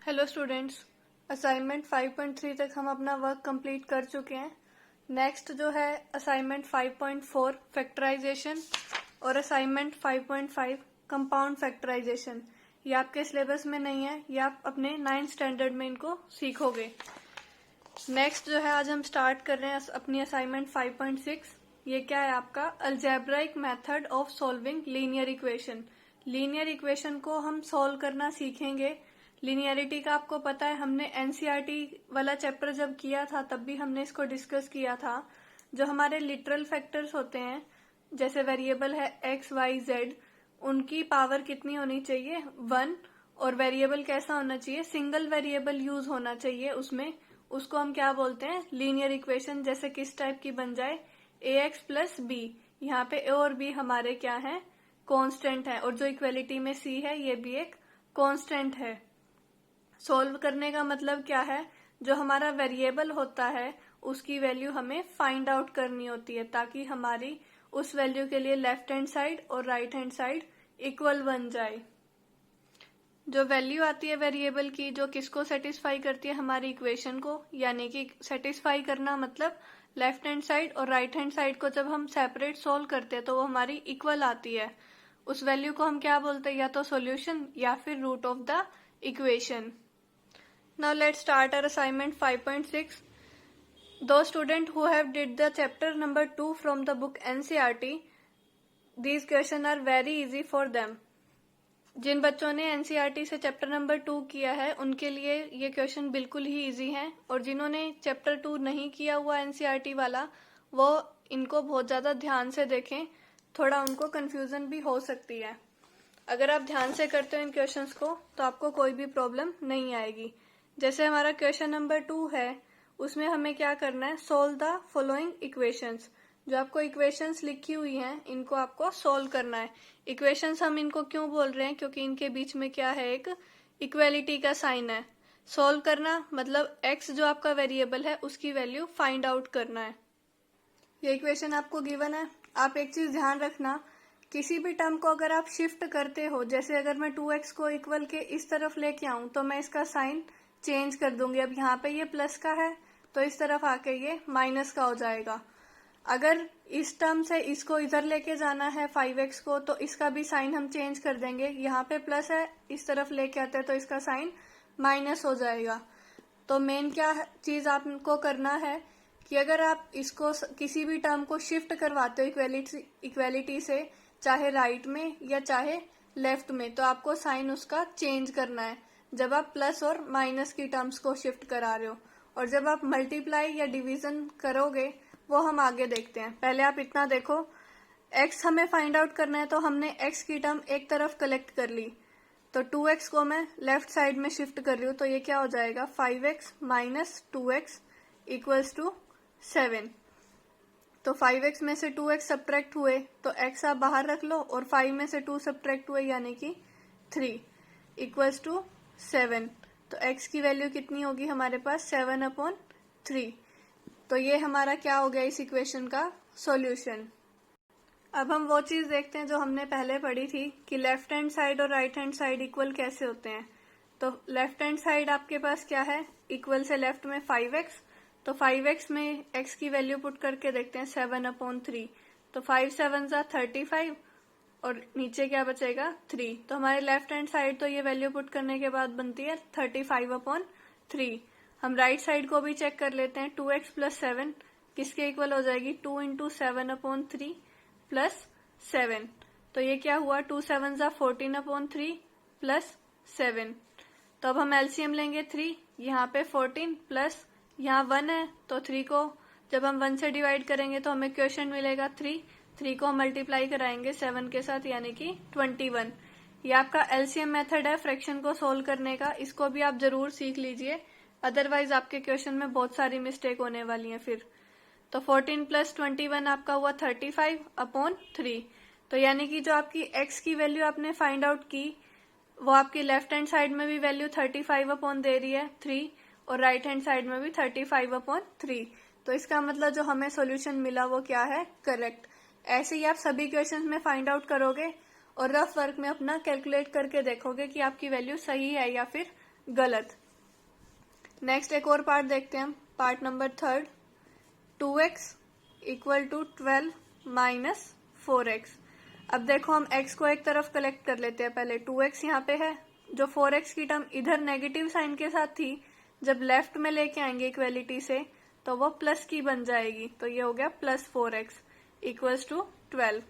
Hello students, assignment 5.3 तक हम अपना वर्क कंप्लीट कर चुके हैं। नेक्स्ट जो है असाइनमेंट 5.4 फैक्टराइजेशन और असाइनमेंट 5.5 कंपाउंड फैक्टराइजेशन। ये आपके सिलेबस में नहीं है, ये आप अपने 9th स्टैंडर्ड में इनको सीखोगे। नेक्स्ट जो है आज हम स्टार्ट कर रहे हैं अपनी असाइनमेंट 5.6। ये क्या है आपका algebraic method of solving linear equation. Linear equation को हम सॉल्व करना सीखेंगे। लीनियरिटी का आपको पता है, हमने एनसीईआरटी वाला चैप्टर जब किया था तब भी हमने इसको डिस्कस किया था। जो हमारे लिटरल फैक्टर्स होते हैं, जैसे वेरिएबल है एक्स वाई जेड, उनकी पावर कितनी होनी चाहिए 1, और वेरिएबल कैसा होना चाहिए, सिंगल वेरिएबल यूज होना चाहिए उसमें। उसको हम क्या बोलते हैं, लीनियर इक्वेशन। जैसे किस टाइप की बन जाए, ए एक्स प्लस बी। यहाँ पे ए और बी हमारे क्या है, कांस्टेंट है, और जो इक्वेलिटी में सी है ये भी एक कांस्टेंट है। सोल्व करने का मतलब क्या है, जो हमारा वेरिएबल होता है उसकी वैल्यू हमें फाइंड आउट करनी होती है, ताकि हमारी उस वैल्यू के लिए लेफ्ट हैंड साइड और राइट हैंड साइड इक्वल बन जाए। जो वैल्यू आती है वेरिएबल की, जो किसको सेटिस्फाई करती है, हमारी इक्वेशन को। यानी कि सेटिस्फाई करना मतलब लेफ्ट हैंड साइड और राइट हैंड साइड को जब हम सेपरेट सोल्व करते हैं तो वो हमारी इक्वल आती है। उस वैल्यू को हम क्या बोलते हैं, या तो सॉल्यूशन या फिर root of the equation. Now let's start our assignment 5.6. Those students who have did the chapter number 2 from the book NCERT, these questions are very easy for them. जिन बच्चों ने एनसीईआरटी से चैप्टर नंबर 2 किया है उनके लिए ये question बिल्कुल ही easy हैं, और जिन्होंने चैप्टर 2 नहीं किया हुआ एनसीईआरटी वाला, वो इनको बहुत ज्यादा ध्यान से देखें, थोड़ा उनको कंफ्यूजन भी हो सकती है। अगर आप ध्यान से करते हो इन क्वेश्चंस को तो आपको कोई भी प्रॉब्लम नहीं आएगी। जैसे हमारा क्वेश्चन नंबर 2 है, उसमें हमें क्या करना है, सोल्व द फॉलोइंग इक्वेशंस। जो आपको इक्वेशंस लिखी हुई हैं इनको आपको सोल्व करना है। इक्वेशंस हम इनको क्यों बोल रहे हैं, क्योंकि इनके बीच में क्या है, एक इक्वेलिटी का साइन है। सोल्व करना मतलब एक्स जो आपका वेरिएबल है उसकी वैल्यू फाइंड आउट करना है। ये इक्वेशन आपको गिवन है। आप एक चीज ध्यान रखना, किसी भी टर्म को अगर आप शिफ्ट करते हो, जैसे अगर मैं 2x को इक्वल के इस तरफ लेके आऊं तो मैं इसका साइन चेंज कर दूंगी। अब यहाँ पे ये प्लस का है तो इस तरफ आके ये माइनस का हो जाएगा। अगर इस टर्म से इसको इधर लेके जाना है 5x को, तो इसका भी साइन हम चेंज कर देंगे। यहाँ पे प्लस है, इस तरफ लेके आते हैं तो इसका साइन माइनस हो जाएगा। तो मेन क्या चीज आपको करना है कि अगर आप इसको किसी भी टर्म को शिफ्ट करवाते हो इक्वेलिटी से, चाहे राइट में या चाहे लेफ्ट में, तो आपको साइन उसका चेंज करना है जब आप प्लस और माइनस की टर्म्स को शिफ्ट करा रहे हो। और जब आप मल्टीप्लाई या डिवीजन करोगे वो हम आगे देखते हैं। पहले आप इतना देखो, x हमें फाइंड आउट करना है तो हमने x की टर्म एक तरफ कलेक्ट कर ली, तो 2x को मैं लेफ्ट साइड में शिफ्ट कर रही हूँ, तो ये क्या हो जाएगा 5x minus 2x equals to 7। तो 5x में से 2x सब्ट्रैक्ट हुए तो x आप बाहर रख लो, और 5 में से 2 सब्ट्रैक्ट हुए यानी कि 3 इक्वल्स टू 7। तो x की वैल्यू कितनी होगी हमारे पास 7/3। तो ये हमारा क्या हो गया इस इक्वेशन का सॉल्यूशन। अब हम वो चीज देखते हैं जो हमने पहले पढ़ी थी कि लेफ्ट हैंड साइड और राइट हैंड साइड इक्वल कैसे होते हैं। तो लेफ्ट हैंड साइड आपके पास क्या है, इक्वल से लेफ्ट में 5x, तो 5x में x की वैल्यू पुट करके देखते हैं 7/3। तो 5 7 35 और नीचे क्या बचेगा 3। तो हमारे लेफ्ट हैंड साइड तो ये वैल्यू पुट करने के बाद बनती है 35/3। हम राइट साइड को भी चेक कर लेते हैं, 2x प्लस 7 किसके इक्वल हो जाएगी, 2 इंटू 7/3 प्लस 7। तो ये क्या हुआ, 2 7 14/3 प्लस 7। तो अब हम एलसीएम लेंगे 3, यहाँ पे 14 प्लस यहाँ 1 है, तो 3 को जब हम 1 से डिवाइड करेंगे तो हमें क्वेश्चन मिलेगा 3 को हम मल्टीप्लाई कराएंगे 7 के साथ यानी कि 21। ये आपका एलसीएम मेथड है फ्रैक्शन को सोल्व करने का, इसको भी आप जरूर सीख लीजिए, अदरवाइज आपके क्वेश्चन में बहुत सारी मिस्टेक होने वाली है फिर। तो 14 प्लस 21 आपका हुआ 35/3। तो यानी कि जो आपकी x की वैल्यू आपने फाइंड आउट की वो आपकी लेफ्ट हैंड साइड में भी वैल्यू 35 दे रही है 3, और राइट हैंड साइड में भी 35/3। तो इसका मतलब जो हमें सॉल्यूशन मिला वो क्या है, करेक्ट। ऐसे ही आप सभी क्वेश्चंस में फाइंड आउट करोगे और रफ वर्क में अपना कैलकुलेट करके देखोगे कि आपकी वैल्यू सही है या फिर गलत। नेक्स्ट एक और पार्ट देखते हैं हम, part number 3, 2x equal to 12 minus 4x। अब देखो हम x को एक तरफ कलेक्ट कर लेते हैं पहले, 2x यहाँ पे है, जो 4x की टर्म इधर नेगेटिव साइन के साथ थी, जब लेफ्ट में लेके आएंगे इक्वेलिटी से तो वो प्लस की बन जाएगी, तो ये हो गया प्लस 4x इक्वल्स टू 12।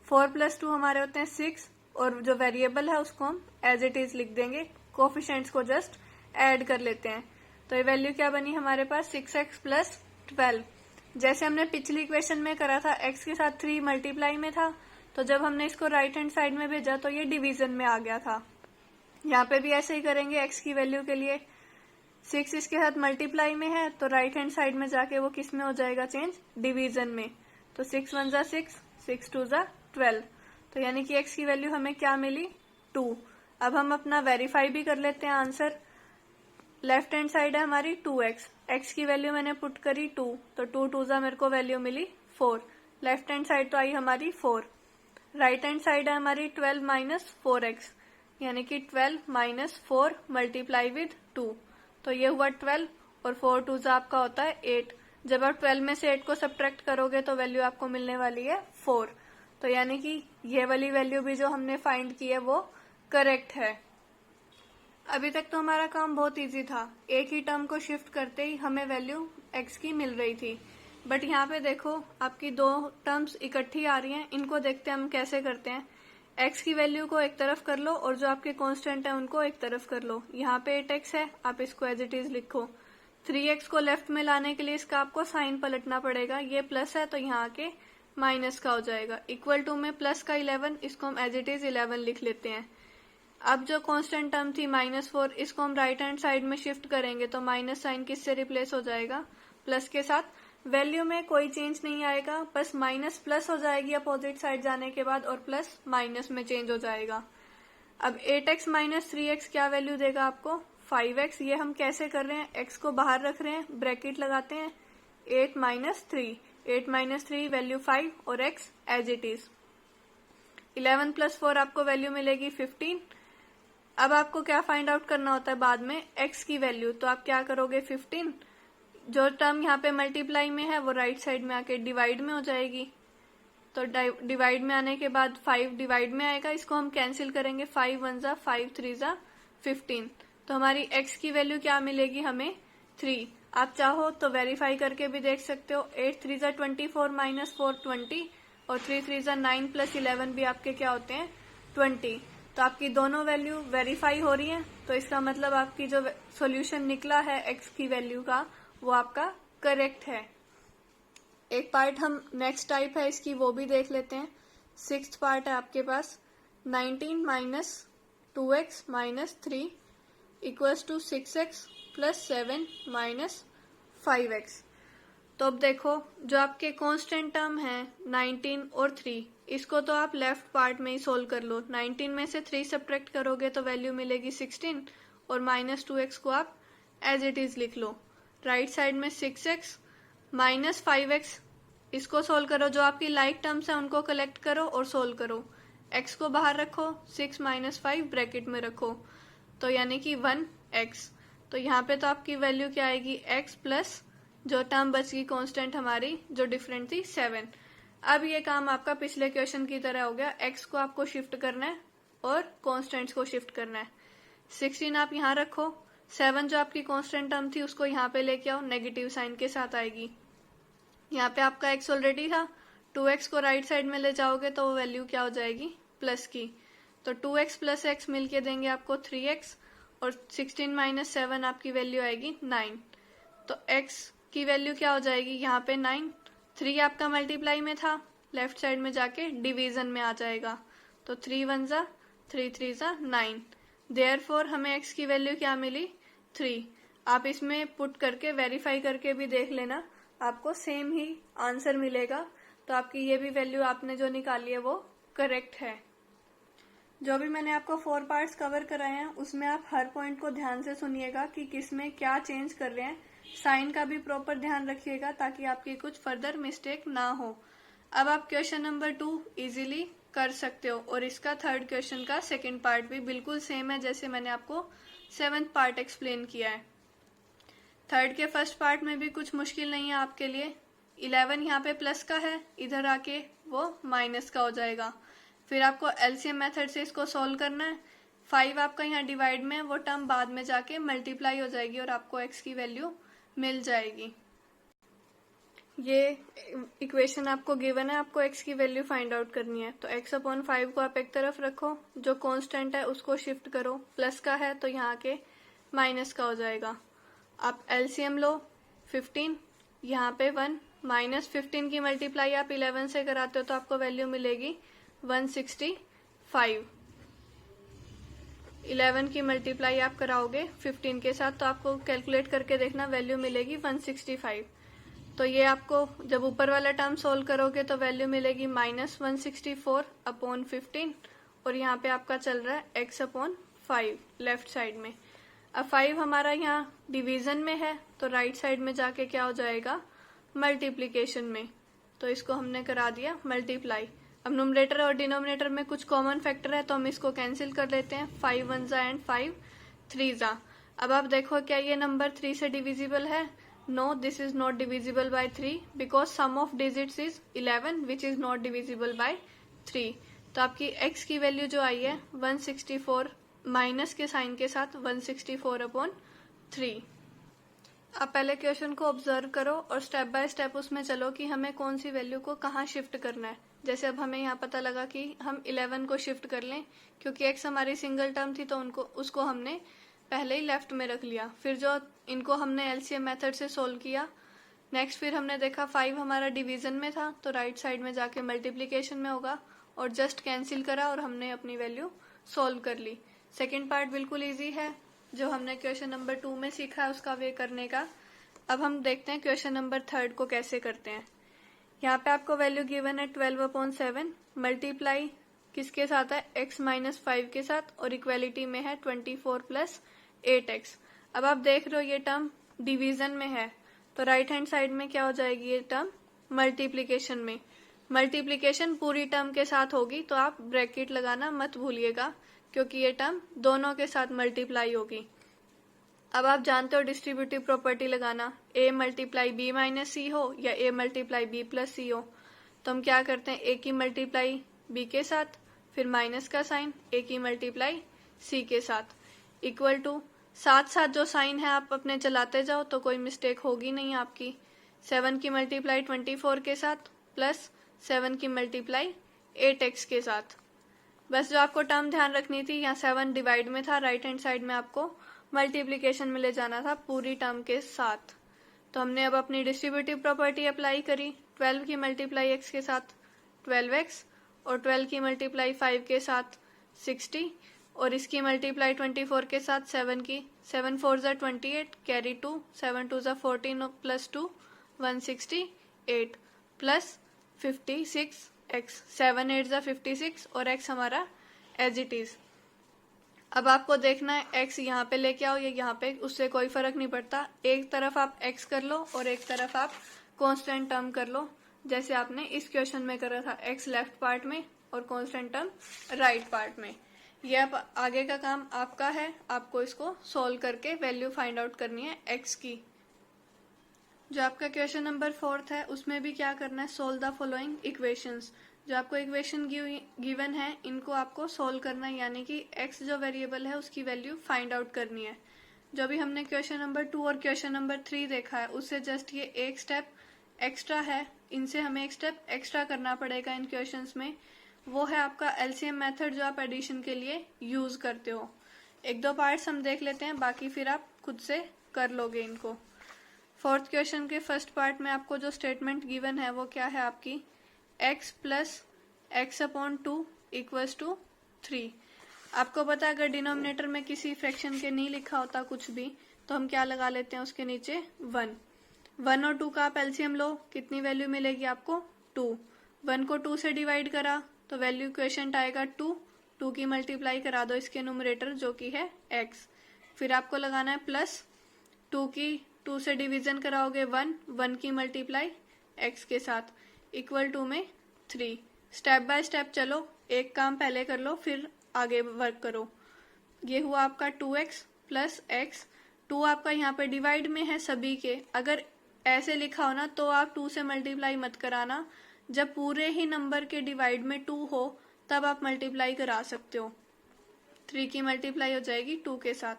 4 + 2 हमारे होते हैं 6, और जो वेरिएबल है उसको हम एज इट इज लिख देंगे, कोफिशिएंट्स को जस्ट ऐड कर लेते हैं। तो ये वैल्यू क्या बनी हमारे पास 6x + 12। जैसे हमने पिछली इक्वेशन में करा था, x के साथ 3 मल्टीप्लाई में था, तो जब हमने इसको राइट हैंड साइड में भेजा तो ये डिवीजन में आ गया था। यहाँ पे भी ऐसे ही करेंगे, x की वैल्यू के लिए 6 इसके साथ मल्टीप्लाई में है, तो राइट हैंड साइड में जाके वो किस में हो जाएगा चेंज, डिवीजन में। तो 6 × 1 = 6, 6 × 2 = 12। तो यानी कि x की वैल्यू हमें क्या मिली, 2। अब हम अपना वेरीफाई भी कर लेते हैं आंसर। लेफ्ट हैंड साइड है हमारी 2x, x की वैल्यू मैंने पुट करी 2, तो 2 × 2 = मेरे को वैल्यू मिली 4। लेफ्ट हैंड साइड तो आई हमारी 4। राइट हैंड साइड है हमारी 12 माइनस 4x, यानी कि 12 - 4 मल्टीप्लाई विद 2, तो ये हुआ 12, और 4 × 2 = आपका होता है 8। जब आप 12 में से 8 को सब्ट्रैक्ट करोगे तो वैल्यू आपको मिलने वाली है 4। तो यानी कि ये वाली वैल्यू भी जो हमने फाइंड की है वो करेक्ट है। अभी तक तो हमारा काम बहुत इजी था, एक ही टर्म को शिफ्ट करते ही हमें वैल्यू x की मिल रही थी। बट यहाँ पे देखो आपकी 2 टर्म्स इकट्ठी आ रही हैं, इनको देखते हैं हम कैसे करते हैं। x की वैल्यू को एक तरफ कर लो और जो आपके कांस्टेंट है उनको एक तरफ कर लो। यहाँ पे 8x है, आप इसको एज इट इज लिखो। 3x को लेफ्ट में लाने के लिए इसका आपको साइन पलटना पड़ेगा, ये प्लस है तो यहाँ आके माइनस का हो जाएगा। इक्वल टू में प्लस का 11, इसको हम एज इट इज 11 लिख लेते हैं। अब जो कांस्टेंट टर्म थी -4, इसको हम राइट हैंड साइड में शिफ्ट करेंगे तो माइनस साइन किससे रिप्लेस हो जाएगा, प्लस के साथ। वैल्यू में कोई चेंज नहीं आएगा, बस माइनस प्लस हो जाएगी अपोजिट साइड जाने के बाद, और प्लस माइनस में चेंज हो जाएगा। अब 8x - 3x क्या वैल्यू देगा आपको, 5x। ये हम कैसे कर रहे हैं, x को बाहर रख रहे हैं, ब्रैकेट लगाते हैं, 8 - 3, 8 - 3 वैल्यू 5, और x एज इट इज। 11 + 4 आपको वैल्यू मिलेगी 15। अब आपको क्या फाइंड आउट करना होता है बाद में, x की वैल्यू। तो आप क्या करोगे, 15, जो टर्म यहाँ पे मल्टीप्लाई में है वो राइट साइड में आके डिवाइड में हो जाएगी। तो डिवाइड में आने के बाद 5 डिवाइड में आएगा, इसको हम कैंसिल करेंगे, 5 × 1 = 5, 3 × 15। तो हमारी x की वैल्यू क्या मिलेगी हमें, 3। आप चाहो तो वेरीफाई करके भी देख सकते हो, 8 × 3 = 24 - 4 20, और 3 × 3 = 9 + 11 भी आपके क्या होते हैं, 20। तो आपकी दोनों वैल्यू वेरीफाई हो रही है, तो इसका मतलब आपकी जो सॉल्यूशन निकला है x की वैल्यू का वो आपका करेक्ट है। एक पार्ट हम नेक्स्ट टाइप है इसकी वो भी देख लेते हैं। 6th पार्ट है आपके पास, 19 - 2x - 3 = 6x + 7 - 5x। तो अब देखो जो आपके कांस्टेंट टर्म है 19 और 3, इसको तो आप लेफ्ट पार्ट में ही सोल्व कर लो। 19 में से 3 सब्ट्रैक्ट करोगे तो वैल्यू मिलेगी 16, और -2x को आप एज इट इज लिख लो। राइट साइड में 6x - 5x, इसको सोल्व करो, जो आपकी लाइक टर्म्स है उनको कलेक्ट करो और सोल्व करो। x को बाहर रखो, 6 - 5 ब्रैकेट में रखो, तो यानी कि 1x। तो यहाँ पे तो आपकी वैल्यू क्या आएगी, x प्लस जो टर्म बच गई कांस्टेंट हमारी जो डिफरेंट थी 7। अब ये काम आपका पिछले क्वेश्चन की तरह हो गया, x को आपको शिफ्ट करना है और कांस्टेंट्स को शिफ्ट करना है। 16 आप यहाँ रखो, 7 जो आपकी कांस्टेंट टर्म थी उसको यहाँ पे लेके आओ, नेगेटिव साइन के साथ आएगी। यहाँ पे आपका x ऑलरेडी था, 2x को राइट साइड में ले जाओगे तो वो वैल्यू क्या हो जाएगी, प्लस की। तो 2x + x मिलके देंगे आपको 3x, और 16 - 7 आपकी वैल्यू आएगी 9। तो x की वैल्यू क्या हो जाएगी यहाँ पे 9, 3 आपका मल्टीप्लाई में था, लेफ्ट साइड में जाके डिवीजन में आ जाएगा। तो 3 × 1 = 3, 3 × 9। देयरफॉर हमें x की वैल्यू क्या मिली, 3। आप इसमें पुट करके वेरीफाई करके भी देख लेना, आपको सेम ही आंसर मिलेगा। तो आपकी ये भी वैल्यू आपने जो निकाली है वो करेक्ट है। जो भी मैंने आपको 4 पार्ट्स कवर कराए हैं उसमें आप हर पॉइंट को ध्यान से सुनिएगा कि किसमें क्या चेंज कर रहे हैं। साइन का भी प्रॉपर ध्यान रखिएगा ताकि आपकी कुछ फर्दर मिस्टेक ना हो। अब आप क्वेश्चन नंबर 2 इजीली कर सकते हो, और इसका 3rd क्वेश्चन का 2nd पार्ट भी बिल्कुल सेम है जैसे मैंने आपको 7th पार्ट एक्सप्लेन किया है। थर्ड के फर्स्ट पार्ट में भी कुछ मुश्किल नहीं है आपके लिए। 11 यहाँ पे प्लस का है, इधर आके वो माइनस का हो जाएगा। फिर आपको एलसीएम मेथड से इसको सॉल्व करना है। 5 आपका यहाँ डिवाइड में है, वो टर्म बाद में जाके मल्टीप्लाई हो जाएगी और आपको x की वैल्यू मिल जाएगी। ये इक्वेशन आपको गिवन है, आपको x की वैल्यू फाइंड आउट करनी है। तो x/5 को आप एक तरफ रखो, जो कांस्टेंट है उसको शिफ्ट करो, प्लस का है तो यहाँ के माइनस का हो जाएगा। आप एलसीएम लो, 15 यहाँ पे 1 माइनस 15 की मल्टीप्लाई आप 11 से कराते हो तो आपको वैल्यू मिलेगी 165। 11 की मल्टीप्लाई आप कराओगे 15 के साथ तो आपको कैलकुलेट करके देखना वैल्यू मिलेगी 165। तो ये आपको जब ऊपर वाला टर्म सोल्व करोगे तो वैल्यू मिलेगी -164/15 और यहाँ पे आपका चल रहा है x/5 लेफ्ट साइड में। अब 5 हमारा यहाँ डिवीजन में है तो राइट साइड में जाके क्या हो जाएगा, मल्टीप्लीकेशन में। तो इसको हमने करा दिया मल्टीप्लाई। अब न्यूमरेटर और डिनोमिनेटर में कुछ कॉमन फैक्टर है तो हम इसको कैंसिल कर लेते हैं। 5 1 एंड 5 3 जा। अब आप देखो क्या ये नंबर 3 से डिविजिबल है? No, this is not divisible by 3 because sum of digits is 11 which is not divisible by 3। तो आपकी x की वैल्यू जो आई है 164 माइनस के साइन के साथ 164/3। आप पहले क्वेश्चन को ऑब्जर्व करो और स्टेप बाय स्टेप उसमें चलो कि हमें कौन सी वैल्यू को कहाँ शिफ्ट करना है। जैसे अब हमें यहाँ पता लगा कि हम 11 को शिफ्ट कर लें, क्योंकि x हमारी सिंगल टर्म थी तो उसको हमने पहले ही लेफ्ट में रख लिया। फिर जो इनको हमने एलसीएम मेथड से सोल्व किया। नेक्स्ट फिर हमने देखा 5 हमारा डिवीजन में था तो राइट साइड में जाके मल्टीप्लीकेशन में होगा और जस्ट कैंसिल करा और हमने अपनी वैल्यू सोल्व कर ली। सेकेंड पार्ट बिल्कुल ईजी है, जो हमने क्वेश्चन नंबर 2 में सीखा है उसका वे करने का। अब हम देखते हैं क्वेश्चन नंबर 3 को कैसे करते हैं। यहाँ पे आपको वैल्यू गिवन है 12/7 मल्टीप्लाई किसके साथ है, x-5 के साथ और इक्वेलिटी में है 24 + 8x। अब आप देख रहे हो ये टर्म डिवीजन में है तो राइट हैंड साइड में क्या हो जाएगी ये टर्म, मल्टीप्लीकेशन में। मल्टीप्लीकेशन पूरी टर्म के साथ होगी तो आप ब्रैकेट लगाना मत भूलिएगा, क्योंकि ये टर्म दोनों के साथ मल्टीप्लाई होगी। अब आप जानते हो डिस्ट्रीब्यूटिव प्रॉपर्टी लगाना, a × b - c हो या a × b + c हो। तो हम क्या करते हैं, a की मल्टीप्लाई b के साथ, फिर माइनस का साइन, a की मल्टीप्लाई c के साथ, इक्वल टू साथ साथ जो साइन है आप अपने चलाते जाओ तो कोई मिस्टेक होगी नहीं आपकी। 7 की मल्टीप्लाई 24 के साथ प्लस 7 की मल्टीप्लाई 8x के साथ। बस जो आपको टर्म ध्यान रखनी थी, यहाँ 7 डिवाइड में था, राइट हैंड साइड में आपको मल्टीप्लीकेशन में ले जाना था पूरी टर्म के साथ। तो हमने अब अपनी डिस्ट्रीब्यूटिव प्रॉपर्टी अप्लाई करी। 12 की मल्टीप्लाई x के साथ 12x और 12 की मल्टीप्लाई 5 के साथ 60 और इसकी मल्टीप्लाई 24 के साथ 7 की, 7 4 = 28 कैरी 2, 7 2 = 14 + 2 168 प्लस 56x, 7 8 = 56 और x हमारा एज इट इज। अब आपको देखना है x यहाँ पे लेके आओ या यहाँ पे, उससे कोई फर्क नहीं पड़ता। एक तरफ आप x कर लो और एक तरफ आप कांस्टेंट टर्म कर लो, जैसे आपने इस क्वेश्चन में करा था, x लेफ्ट पार्ट में और कांस्टेंट टर्म राइट पार्ट में। ये अब आगे का काम आपका है, आपको इसको सोल्व करके वैल्यू फाइंड आउट करनी है x की। जो आपका क्वेश्चन नंबर 4 है उसमें भी क्या करना है, सोल्व द फॉलोइंग इक्वेशंस। जो आपको इक्वेशन गिवन है इनको आपको सोल्व करना है, यानी कि x जो वेरिएबल है उसकी वैल्यू फाइंड आउट करनी है। जो भी हमने क्वेश्चन नंबर 2 और क्वेश्चन नंबर 3 देखा है उससे जस्ट ये एक स्टेप एक्स्ट्रा है, इनसे हमें एक स्टेप एक्स्ट्रा करना पड़ेगा इन क्वेश्चंस में। वो है आपका एलसीएम मेथड जो आप एडिशन के लिए यूज करते हो। एक दो पार्ट्स हम देख लेते हैं, बाकी फिर आप खुद से कर लोगे इनको। 4th क्वेश्चन के फर्स्ट पार्ट में आपको जो स्टेटमेंट गिवन है वो क्या है आपकी, x + x/2 = 3। आपको पता है अगर डिनोमिनेटर में किसी फ्रैक्शन के नहीं लिखा होता कुछ भी तो हम क्या लगा लेते हैं उसके नीचे 1। 1 और 2 का आप एलसीएम लो, कितनी वैल्यू मिलेगी आपको 2। 1 को 2 से डिवाइड करा तो वैल्यू क्वेश्चन आएगा 2। 2 की मल्टीप्लाई करा दो इसके न्यूमरेटर जो कि है x। फिर आपको लगाना है प्लस 2 की 2 से डिवीजन कराओगे 1, 1 की मल्टीप्लाई x के साथ इक्वल टू में 3। स्टेप बाय स्टेप चलो, एक काम पहले कर लो फिर आगे वर्क करो। ये हुआ आपका 2x प्लस एक्स। 2 आपका यहाँ पे डिवाइड में है सभी के, अगर ऐसे लिखा हो ना तो आप 2 से मल्टीप्लाई मत कराना, जब पूरे ही नंबर के डिवाइड में 2 हो तब आप मल्टीप्लाई करा सकते हो। 3 की मल्टीप्लाई हो जाएगी 2 के साथ,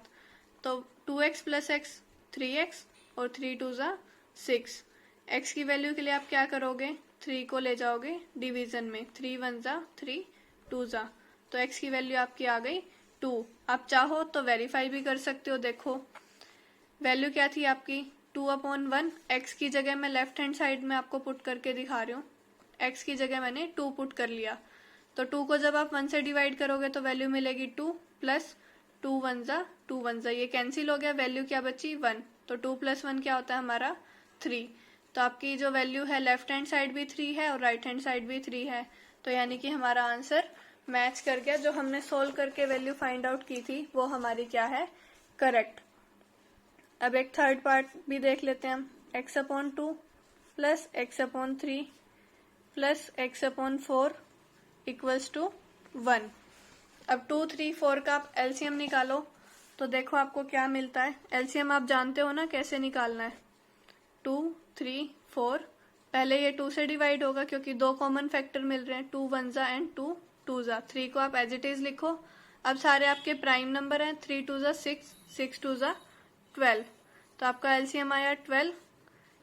तो 2x प्लस एक्स 3x और 3 2 ज़ा 6। x की वैल्यू के लिए आप क्या करोगे, 3 को ले जाओगे डिवीजन में, 3 1 ज़ा 3 2 ज़ा, तो x की वैल्यू आपकी आ गई 2। आप चाहो तो वेरीफाई भी कर सकते हो। देखो वैल्यू क्या थी आपकी 2/1। x की जगह मैं लेफ्ट हैंड साइड में आपको पुट करके दिखा रही हूँ, x की जगह मैंने 2 पुट कर लिया, तो 2 को जब आप 1 से डिवाइड करोगे तो वैल्यू मिलेगी 2 प्लस 2 1 ज़ा 2 1 ज़ा, ये कैंसिल हो गया, वैल्यू क्या बची 1, तो 2 प्लस 1 क्या होता है हमारा 3। तो आपकी जो वैल्यू है लेफ्ट हैंड साइड भी 3 है और राइट हैंड साइड भी 3 है, तो यानी कि हमारा आंसर मैच कर गया। जो हमने सोल्व करके वैल्यू फाइंड आउट की थी वो हमारी क्या है, करेक्ट। अब एक थर्ड पार्ट भी देख लेते हैं हम, x/2 plus x/3 plus x/4 equals to 1। अब 2 3 4 का आप एलसीएम निकालो, तो देखो आपको क्या मिलता है। एलसीएम आप जानते हो ना कैसे निकालना है, 2 3 4, पहले ये 2 से डिवाइड होगा क्योंकि 2 कॉमन फैक्टर मिल रहे हैं, 2 1 ज़ा एंड 2 2 ज़ा। 3 को आप एज इट इज लिखो। अब सारे आपके प्राइम नंबर हैं, 3 2 ज़ा 6, 6 2 ज़ा 12, तो आपका एलसीएम आया 12,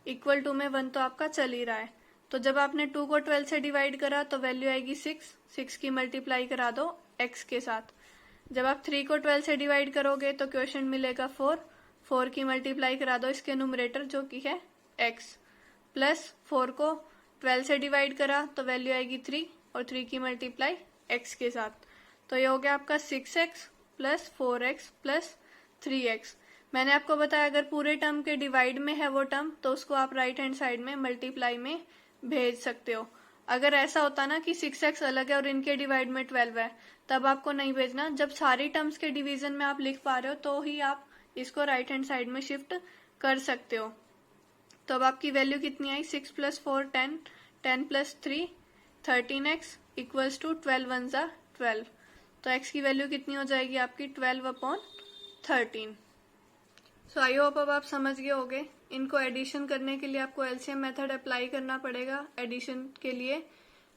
इक्वल टू में 1 तो आपका चल ही रहा है, तो जब आपने 2 को 12 से डिवाइड करा तो वैल्यू आएगी 6, 6 की मल्टीप्लाई करा दो x के साथ। जब आप 3 को 12 से डिवाइड करोगे तो क्वेश्चन मिलेगा 4, 4 की मल्टीप्लाई करा दो इसके न्यूमरेटर जो कि है x, प्लस 4 को 12 से डिवाइड करा तो वैल्यू आएगी 3 और 3 की मल्टीप्लाई x के साथ, तो ये हो गया आपका 6x plus 4x plus 3x। मैंने आपको बताया अगर पूरे टर्म के डिवाइड में है वो टर्म तो उसको आप राइट हैंड साइड में मल्टीप्लाई में भेज सकते हो। अगर ऐसा होता ना कि 6x अलग है और इनके डिवाइड में 12 है, तब आपको नहीं भेजना। जब सारी टर्म्स के डिवीजन में आप लिख पा रहे हो तो ही आप इसको राइट हैंड साइड में शिफ्ट कर सकते हो। तो अब आपकी वैल्यू कितनी आई, 6 plus 4 10, 10 plus 3 13x equals to 12 1 ज़ा 12, तो x की वैल्यू कितनी हो जाएगी आपकी 12/13। सो आई होप अब आप समझ गए होगे। इनको एडिशन करने के लिए आपको एलसीएम मेथड अप्लाई करना पड़ेगा एडिशन के लिए,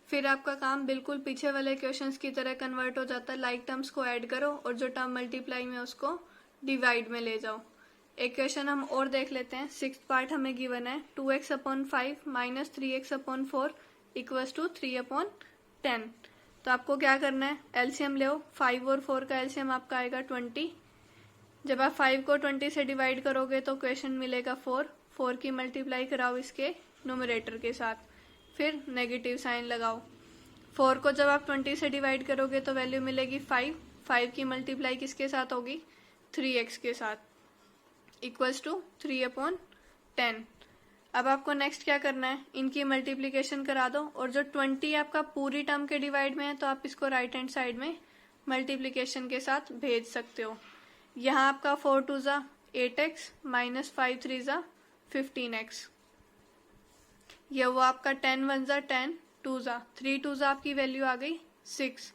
फिर आपका काम बिल्कुल पीछे वाले क्वेश्चंस की तरह कन्वर्ट हो जाता है। लाइक टर्म्स को ऐड करो और जो टर्म मल्टीप्लाई में उसको डिवाइड में ले जाओ। एक क्वेश्चन हम और देख लेते हैं, 6th पार्ट हमें गिवन है 2x/5 minus 3x/4 equals to 3/10। तो आपको क्या करना है, एलसीएम ले, 5 और 4 का एलसीएम आपका आएगा 20। जब आप 5 को 20 से डिवाइड करोगे तो क्वेश्चन मिलेगा 4, 4 की मल्टीप्लाई कराओ इसके न्यूमरेटर के साथ, फिर नेगेटिव साइन लगाओ। 4 को जब आप 20 से डिवाइड करोगे तो वैल्यू मिलेगी 5, 5 की मल्टीप्लाई किसके साथ होगी 3x के साथ, इक्वल्स टू 3/10। अब आपको नेक्स्ट क्या करना है, इनकी मल्टीप्लीकेशन करा दो और जो 20 आपका पूरी टर्म के डिवाइड में है तो आप इसको राइट हैंड साइड में मल्टीप्लीकेशन के साथ भेज सकते हो। यहाँ आपका 4 2 ज़ा 8x माइनस 5 3 ज़ा 15x, ये वो आपका 10 1 ज़ा 10, 2 ज़ा 3 2 ज़ा आपकी वैल्यू आ गई 6।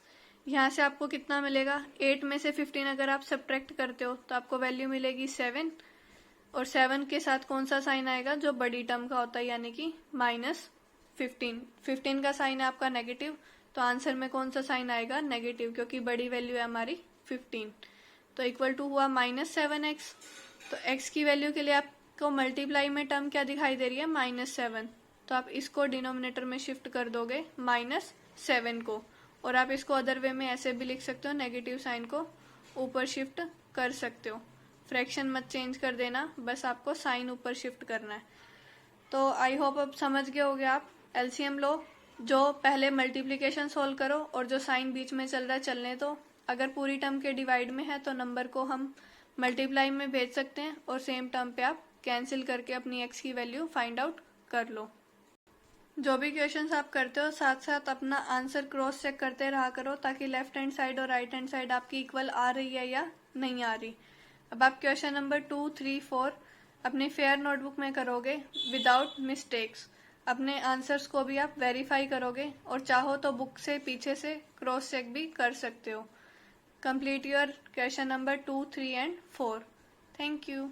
यहाँ से आपको कितना मिलेगा, 8 में से 15 अगर आप सब्ट्रैक्ट करते हो तो आपको वैल्यू मिलेगी 7, और 7 के साथ कौन सा साइन आएगा जो बड़ी टर्म का होता है, यानी कि -15। 15 का साइन है आपका नेगेटिव, तो आंसर में कौन सा साइन आएगा नेगेटिव, क्योंकि बड़ी वैल्यू है हमारी 15, तो इक्वल टू हुआ -7x। तो x की वैल्यू के लिए आपको मल्टीप्लाई में टर्म क्या दिखाई दे रही है -7, तो आप इसको डिनोमिनेटर में शिफ्ट कर दोगे -7 को, और आप इसको अदर वे में ऐसे भी लिख सकते हो, नेगेटिव साइन को ऊपर शिफ्ट कर सकते हो। फ्रैक्शन मत चेंज कर देना, बस आपको साइन ऊपर शिफ्ट करना है। तो आई होप अब समझ गए होगे आप। एलसीएम लो, जो पहले मल्टीप्लिकेशन सोल्व करो और जो साइन बीच में चल रहा है चलने दो। अगर पूरी टर्म के डिवाइड में है तो नंबर को हम मल्टीप्लाई में भेज सकते हैं और सेम टर्म पे आप कैंसिल करके अपनी एक्स की वैल्यू फाइंड आउट कर लो। जो भी क्वेश्चंस आप करते हो साथ साथ अपना आंसर क्रॉस चेक करते रहा करो, ताकि लेफ्ट हैंड साइड और राइट हैंड साइड आपकी इक्वल आ रही है या नहीं आ रही। अब आप क्वेश्चन नंबर 2 3 4 अपनी फेयर नोटबुक में करोगे विदाउट मिस्टेक्स। अपने आंसर्स को भी आप वेरीफाई करोगे और चाहो तो बुक से पीछे से क्रॉस चेक भी कर सकते हो। Complete your question number 2, 3 and 4. Thank you.